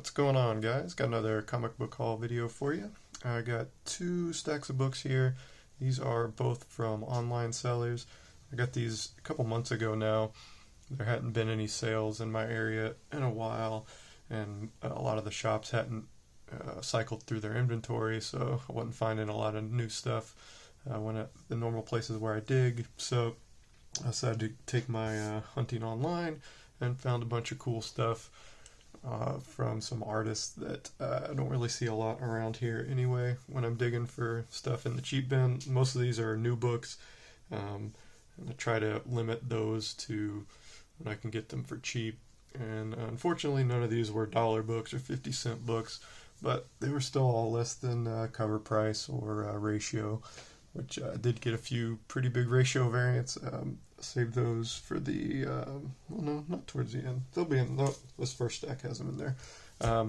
What's going on, guys? Got another comic book haul video for you. I got two stacks of books here. These are both from online sellers. I got these a couple months ago now. There hadn't been any sales in my area in a while, and a lot of the shops hadn't cycled through their inventory, so I wasn't finding a lot of new stuff when at the normal places where I dig. So I decided to take my hunting online and found a bunch of cool stuff from some artists that I don't really see a lot around here anyway when I'm digging for stuff in the cheap bin. Most of these are new books, and I try to limit those to when I can get them for cheap. And unfortunately, none of these were dollar books or 50-cent books, but they were still all less than cover price or ratio, which I did get a few pretty big ratio variants. Saved those for the, well, no, not towards the end. They'll be in, no, this first stack has them in there.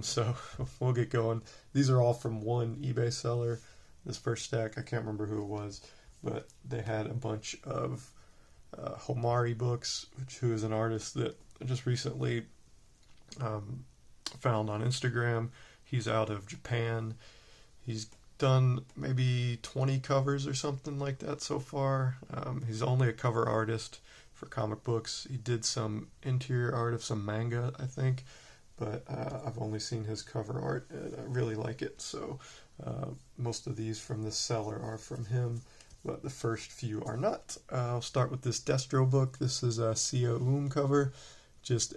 So we'll get going. These are all from one eBay seller. This first stack, I can't remember who it was, but they had a bunch of Homare books, who is an artist that I just recently found on Instagram. He's out of Japan. He's done maybe 20 covers or something like that so far. He's only a cover artist for comic books. He did some interior art of some manga, I think, but I've only seen his cover art and I really like it. So most of these from this seller are from him, but the first few are not. I'll start with this Destro book. This is a Sia cover, just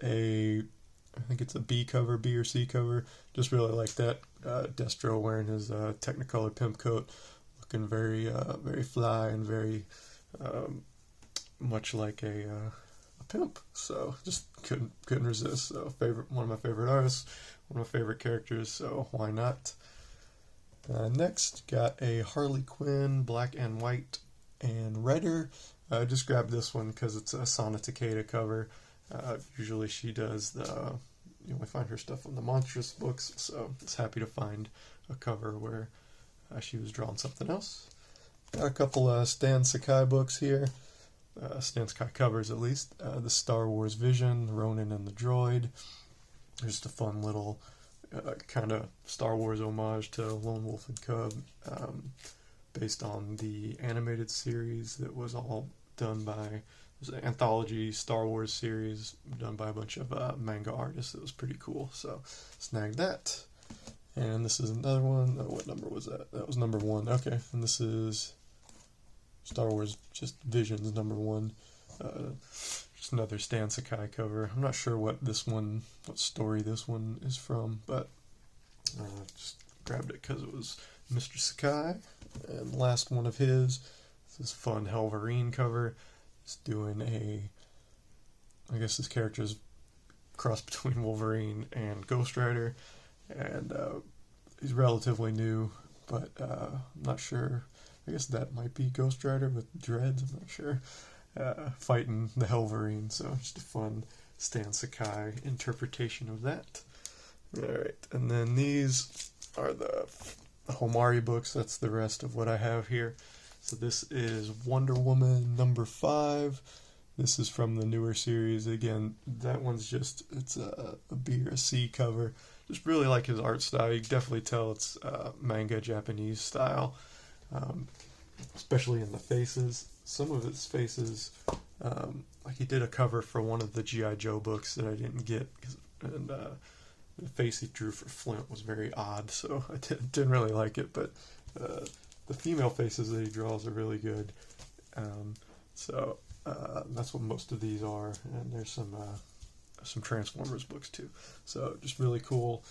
I think it's a B cover, B or C cover. Just really like that. Destro wearing his Technicolor pimp coat, looking very fly and very much like a pimp. So just couldn't resist. So one of my favorite artists, one of my favorite characters. So why not? Next, got a Harley Quinn black and white and redder. I just grabbed this one because it's a Sana Takeda cover. Usually she does you only find her stuff on the Monstrous books, so I was happy to find a cover where she was drawing something else. Got a couple Stan Sakai books here, Stan Sakai covers at least. The Star Wars Vision, Ronin and the Droid. Just a fun little kind of Star Wars homage to Lone Wolf and Cub, based on the animated series that was all done by. It was an anthology Star Wars series done by a bunch of manga artists. It was pretty cool, so snagged that. And this is another one. What number was that? That was number 1. Okay, and this is Star Wars just Visions #1. Just another Stan Sakai cover. I'm not sure what story this one is from, but just grabbed it because it was Mr. Sakai. And last one of his, this fun Helverine cover. Doing I guess this character is cross between Wolverine and Ghost Rider, and he's relatively new, but I'm not sure. I guess that might be Ghost Rider with dreads, I'm not sure, fighting the Helverine, so just a fun Stan Sakai interpretation of that. Alright, and then these are the Homare books. That's the rest of what I have here. So this is Wonder Woman #5. This is from the newer series. Again, that one's just, it's a B or a C cover. Just really like his art style. You can definitely tell it's manga Japanese style, especially in the faces. Some of his faces, like he did a cover for one of the G.I. Joe books that I didn't get, and the face he drew for Flint was very odd, so I didn't really like it, but the female faces that he draws are really good. So that's what most of these are, and there's some Transformers books too. So just really cool.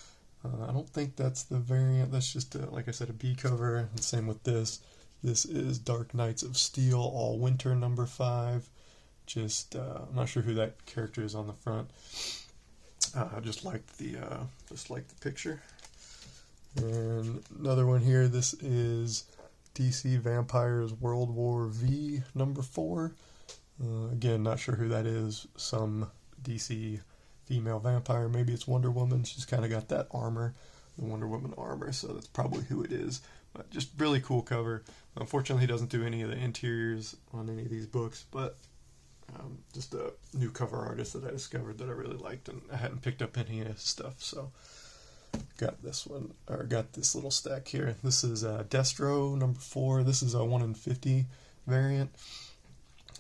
I don't think that's the variant. That's just like I said, a B cover. And same with this. This is Dark Knights of Steel All Winter #5. Just I'm not sure who that character is on the front. I just liked the picture. And another one here. This is DC Vampires World War V #4. Again, not sure who that is. Some DC female vampire. Maybe it's Wonder Woman. She's kind of got that armor, the Wonder Woman armor, so that's probably who it is. But just really cool cover. Unfortunately, he doesn't do any of the interiors on any of these books, but just a new cover artist that I discovered that I really liked, and I hadn't picked up any of his stuff. So got this one, or got this little stack here. This is Destro number 4. This is a 1 in 50 variant.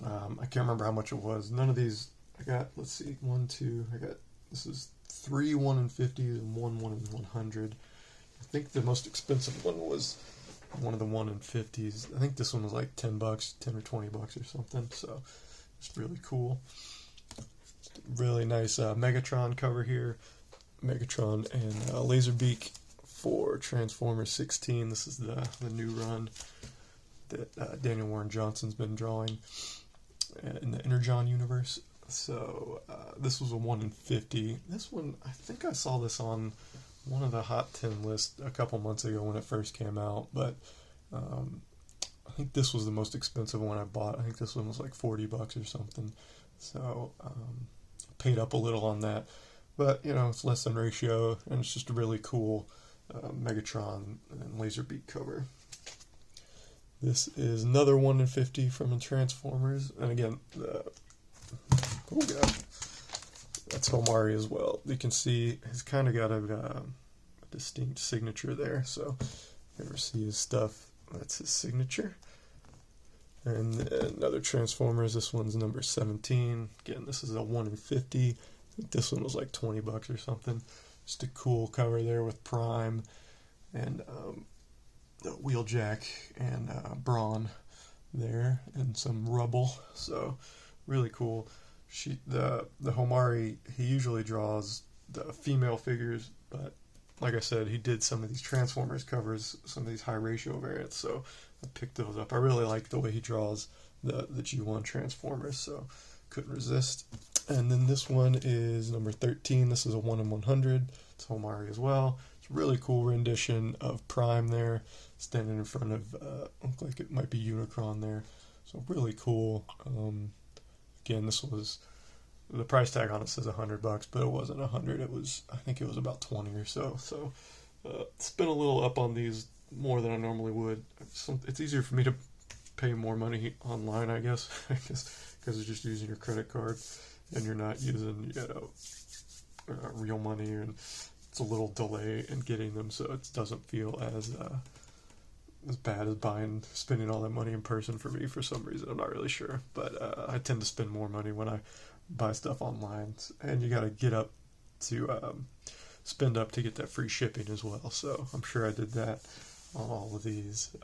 I can't remember how much it was. None of these I got. Let's see, 1, 2. I got, this is 3 1 in 50s and 1 in 100. I think the most expensive one was one of the 1 in 50s. I think this one was like $10, 10 or 20 bucks or something. So it's really cool. Really nice Megatron cover here. Megatron and Laserbeak for Transformers 16. This is the new run that Daniel Warren Johnson's been drawing in the Energon universe. So this was a 1 in 50. This one, I think I saw this on one of the Hot 10 lists a couple months ago when it first came out, but I think this was the most expensive one I bought. I think this one was like 40 bucks or something. So paid up a little on that. But, you know, it's less than ratio, and it's just a really cool Megatron and Laserbeak cover. This is another 1 in 50 from the Transformers. And again, oh god, that's Homare as well. You can see he's kind of got a distinct signature there. So if you ever see his stuff, that's his signature. And another Transformers, this one's number 17. Again, this is a 1 in 50. I think this one was like 20 bucks or something. Just a cool cover there with Prime and the Wheeljack and Brawn there and some rubble. So really cool. The Homare, he usually draws the female figures, but like I said, he did some of these Transformers covers, some of these high ratio variants, so I picked those up. I really like the way he draws the G1 Transformers, so couldn't resist. And then this one is number 13. This is a 1 in 100. It's Homare as well. It's a really cool rendition of Prime there, standing in front of, look like it might be Unicron there. So really cool. Again, this was, the price tag on it says $100, but it wasn't 100. It was, I think it was about 20 or so. So spent a little up on these more than I normally would. It's easier for me to pay more money online, I guess, because it's just using your credit card and you're not using, you know, real money, and it's a little delay in getting them, so it doesn't feel as bad as spending all that money in person for me for some reason. I'm not really sure, but I tend to spend more money when I buy stuff online, and you got to get up to spend up to get that free shipping as well. So I'm sure I did that on all of these,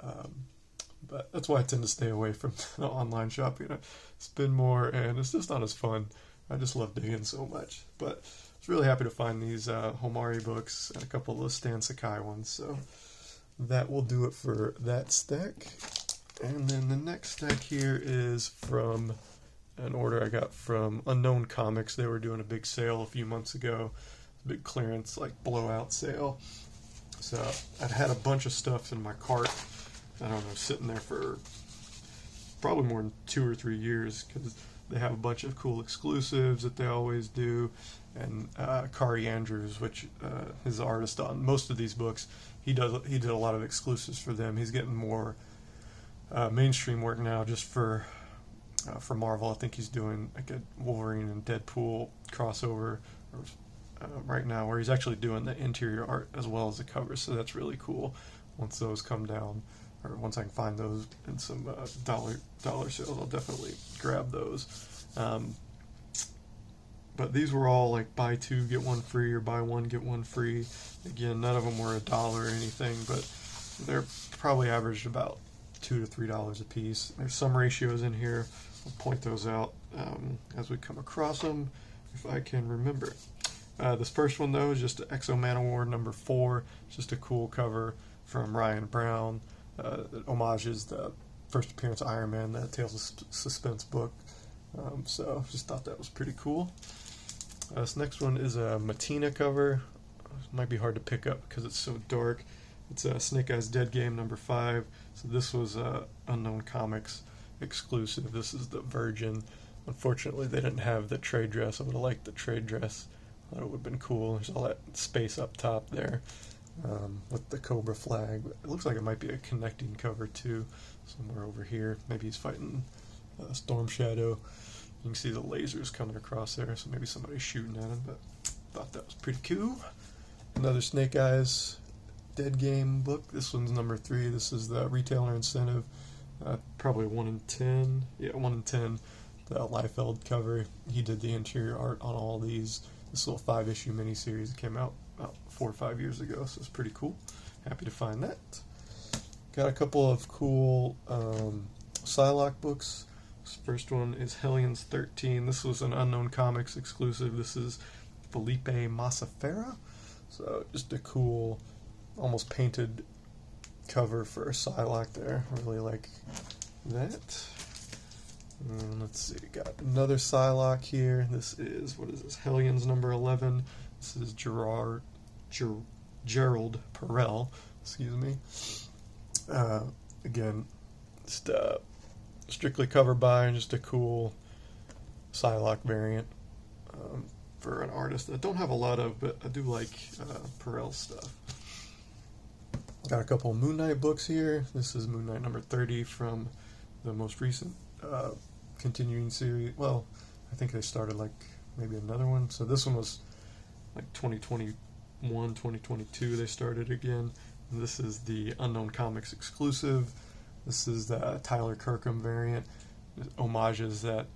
but that's why I tend to stay away from online shopping. I spend more, and it's just not as fun. I just love digging so much, but I was really happy to find these Homare books and a couple of those Stan Sakai ones. So that will do it for that stack. And then the next stack here is from an order I got from Unknown Comics. They were doing a big sale a few months ago, big clearance, like blowout sale. So I'd had a bunch of stuff in my cart, I don't know, sitting there for probably more than 2 or 3 years, because they have a bunch of cool exclusives that they always do. And Kaare Andrews, which is the artist on most of these books, he did a lot of exclusives for them. He's getting more mainstream work now, just for Marvel. I think he's doing like a Wolverine and Deadpool crossover right now, where he's actually doing the interior art as well as the covers. So that's really cool. Once those come down, or once I can find those in some dollar sales, I'll definitely grab those. But these were all like buy 2 get 1 free, or buy 1 get 1 free. Again, none of them were $1 or anything, but they're probably averaged about $2 to $3 a piece. There's some ratios in here. I'll point those out as we come across them, if I can remember. This first one, though, is just Exo Manowar number 4. It's just a cool cover from Ryan Brown. It homages the first appearance of Iron Man, that Tales of Suspense book. So just thought that was pretty cool. This next one is a Matina cover. It might be hard to pick up because it's so dark. It's Snake Eyes Dead Game number 5. So this was Unknown Comics exclusive. This is the Virgin. Unfortunately, they didn't have the trade dress. I would have liked the trade dress. I thought it would have been cool. There's all that space up top there with the Cobra flag. It looks like it might be a connecting cover too, somewhere over here. Maybe he's fighting Storm Shadow. You can see the lasers coming across there, so maybe somebody's shooting at him, but thought that was pretty cool. Another Snake Eyes Dead Game book. This one's number 3. This is the retailer incentive. Probably 1 in 10. Yeah, 1 in 10. The Liefeld cover. He did the interior art on all these. This little 5-issue miniseries that came out about 4 or 5 years ago, so it's pretty cool. Happy to find that. Got a couple of cool Psylocke books. This first one is Hellions 13. This was an Unknown Comics exclusive. This is Felipe Massafera. So just a cool, almost painted cover for Psylocke there. I really like that. And let's see, got another Psylocke here. This is, what is this? Hellions number 11. This is Gerald Perel. Excuse me. Again, just strictly cover by, and just a cool Psylocke variant for an artist that I don't have a lot of, but I do like Perel's stuff. Got a couple of Moon Knight books here. This is Moon Knight number 30 from the most recent continuing series. Well, I think they started like maybe another one. So this one was like 2021, 2022 they started again. And this is the Unknown Comics exclusive. This is the Tyler Kirkham variant. It homages that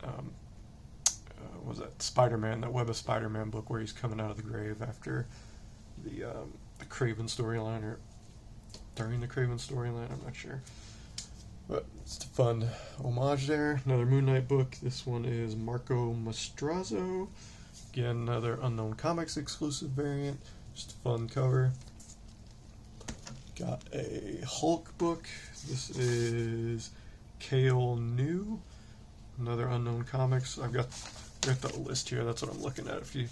was that Spider-Man, that Web of Spider-Man book where he's coming out of the grave after the Kraven storyline, or during the Kraven storyline, I'm not sure. But it's a fun homage there. Another Moon Knight book. This one is Marco Maestrazzo. Again, another Unknown Comics exclusive variant. Just a fun cover. Got a Hulk book. This is Kale New. Another Unknown Comics. I've got the list here. That's what I'm looking at. If you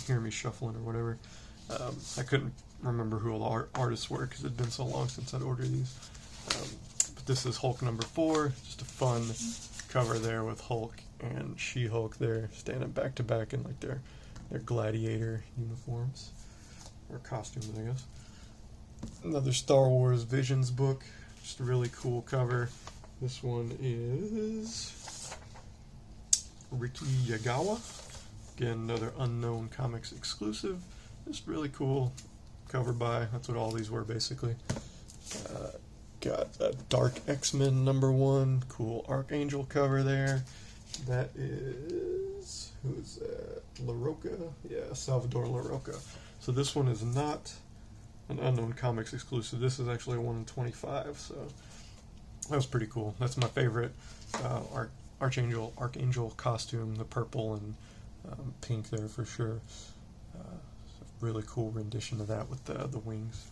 hear me shuffling or whatever. I couldn't remember who all the artists were because it'd been so long since I'd ordered these. But this is Hulk number 4. Just a fun cover there with Hulk and She-Hulk there standing back to back in like their gladiator uniforms or costumes, I guess. Another Star Wars Visions book. Just a really cool cover. This one is Riki Yagawa. Again, another Unknown Comics exclusive. Just really cool cover by. That's what all these were basically. Got a Dark X-Men number 1. Cool Archangel cover there. That is, who's that? LaRocca? Yeah, Salvador LaRocca. So this one is not an Unknown Comics exclusive. This is actually a 1 in 25, so that was pretty cool. That's my favorite Archangel costume, the purple and pink there for sure. Really cool rendition of that with the wings.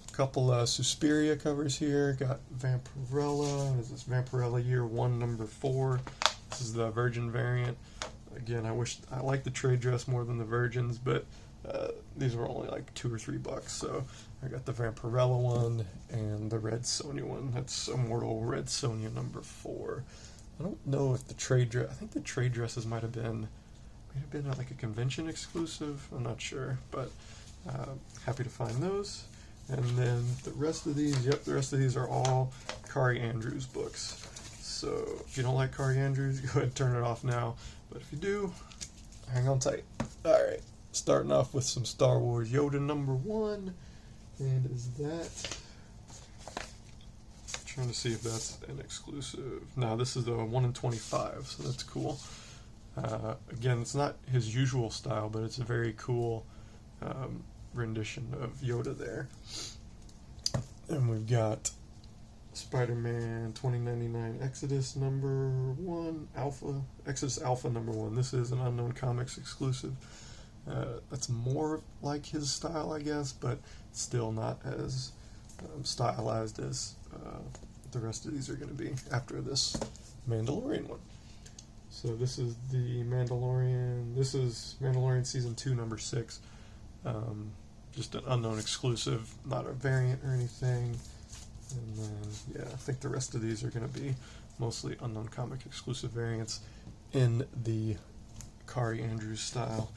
A couple Suspiria covers here. Got Vampirella. This is Vampirella Year 1, number 4. This is the Virgin variant. Again, I like the trade dress more than the Virgins, but these were only like $2 or $3, so I got the Vampirella one and the Red Sonja one. That's Immortal Red Sonja number 4. I don't know if the trade dress. I think the trade dresses might have been like a convention exclusive. I'm not sure, but happy to find those. And then the rest of these, the rest of these are all Kaare Andrews books. So if you don't like Kaare Andrews, go ahead and turn it off now. But if you do, hang on tight. Alright, starting off with some Star Wars Yoda number 1. And is that... trying to see if that's an exclusive. No, this is the 1 in 25, so that's cool. Again, it's not his usual style, but it's a very cool rendition of Yoda there. And we've got Spider-Man 2099 Exodus number 1, Exodus Alpha number 1. This is an Unknown Comics exclusive. That's more like his style, I guess, but still not as stylized as the rest of these are going to be after this Mandalorian one. So this is the Mandalorian. This is Mandalorian Season 2, number 6. Just an Unknown exclusive, not a variant or anything. And then, yeah, I think the rest of these are going to be mostly Unknown Comic exclusive variants in the Kaare Andrews style.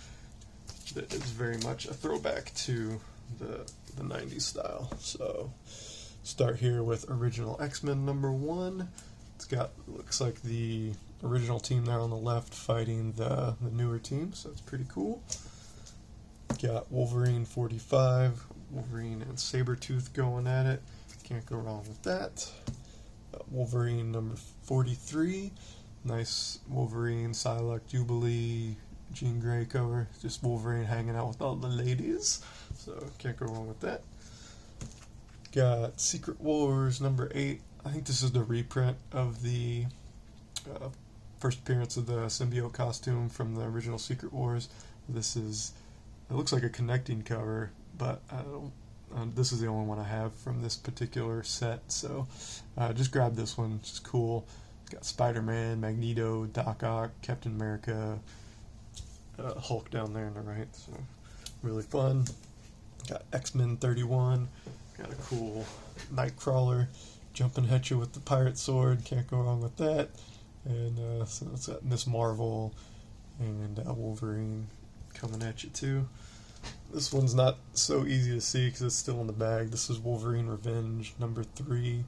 That is very much a throwback to the 90s style. So, start here with Original X-Men number 1. It's got, looks like the original team there on the left fighting the newer team, so it's pretty cool. Got Wolverine 45, Wolverine and Sabretooth going at it. Can't go wrong with that. Wolverine number 43. Nice Wolverine, Psylocke, Jubilee, Jean Grey cover. Just Wolverine hanging out with all the ladies. So can't go wrong with that. Got Secret Wars number 8. I think this is the reprint of the first appearance of the symbiote costume from the original Secret Wars. This is, it looks like a connecting cover, but I don't. This is the only one I have from this particular set, so just grab this one. It's cool. It's got Spider-Man, Magneto, Doc Ock, Captain America, Hulk down there on the right, so really fun. Got X-Men 31. Got a cool Nightcrawler jumping at you with the pirate sword. Can't go wrong with that. And so it's got Miss Marvel and Wolverine coming at you too. This one's not so easy to see because it's still in the bag. This is Wolverine Revenge number 3.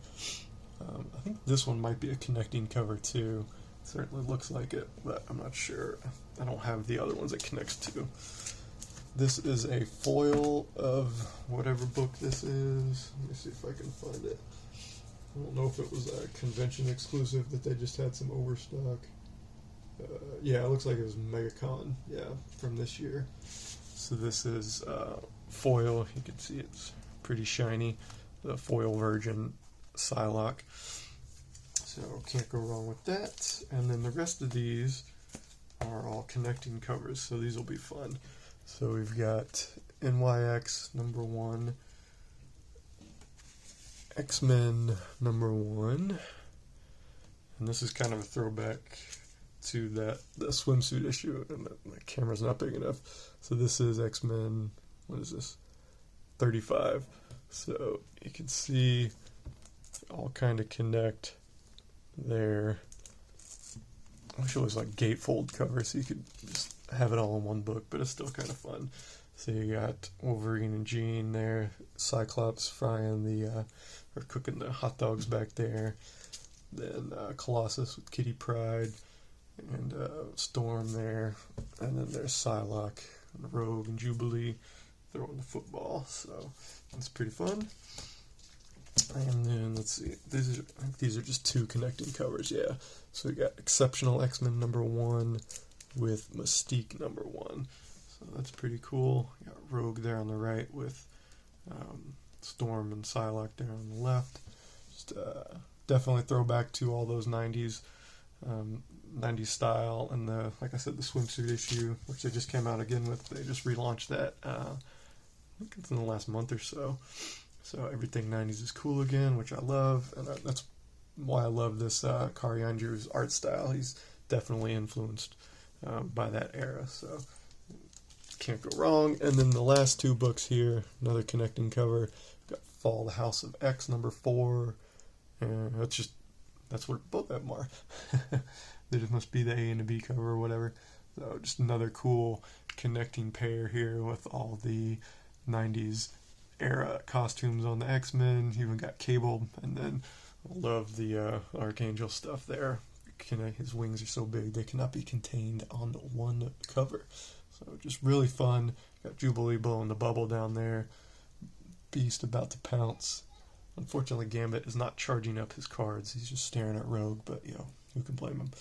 I think this one might be a connecting cover too. It certainly looks like it, but I'm not sure. I don't have the other ones it connects to. This is a foil of whatever book this is. Let me see if I can find it. I don't know if it was a convention exclusive that they just had some overstock. Yeah, it looks like it was MegaCon, yeah, from this year. So this is foil. You can see it's pretty shiny. The foil version Psylocke. So can't go wrong with that. And then the rest of these are all connecting covers, so these will be fun. So we've got NYX number 1, X-Men number 1, and this is kind of a throwback to the swimsuit issue, and the camera's not big enough. So this is X-Men, what is this, 35. So you can see all kind of connect there. I wish it was like gatefold cover so you could just have it all in one book, but it's still kind of fun. So you got Wolverine and Jean there, Cyclops frying or cooking the hot dogs back there, then Colossus with Kitty Pryde, and Storm there, and then there's Psylocke, and Rogue, and Jubilee throwing the football, so that's pretty fun. And then let's see, I think these are just 2 connecting covers, yeah. So we got Exceptional X-Men number 1 with Mystique number 1, so that's pretty cool. You got Rogue there on the right with Storm and Psylocke there on the left. Just definitely throwback to all those 90s style, and like I said, the swimsuit issue, which they just came out again with. They just relaunched that. I think it's in the last month or so. So everything 90s is cool again, which I love, and that's why I love this Kaare Andrews art style. He's definitely influenced by that era, so can't go wrong. And then the last 2 books here, another connecting cover. Got Fall the House of X number 4, and that's what both of them are. There just must be the A and the B cover or whatever. So just another cool connecting pair here with all the 90s era costumes on the X-Men. Even got Cable, and then I love the Archangel stuff there. His wings are so big they cannot be contained on one cover. So just really fun. Got Jubilee blowing the bubble down there. Beast about to pounce. Unfortunately, Gambit is not charging up his cards. He's just staring at Rogue, but who can blame him?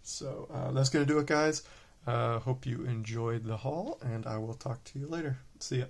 So that's going to do it, guys. Hope you enjoyed the haul, and I will talk to you later. See ya.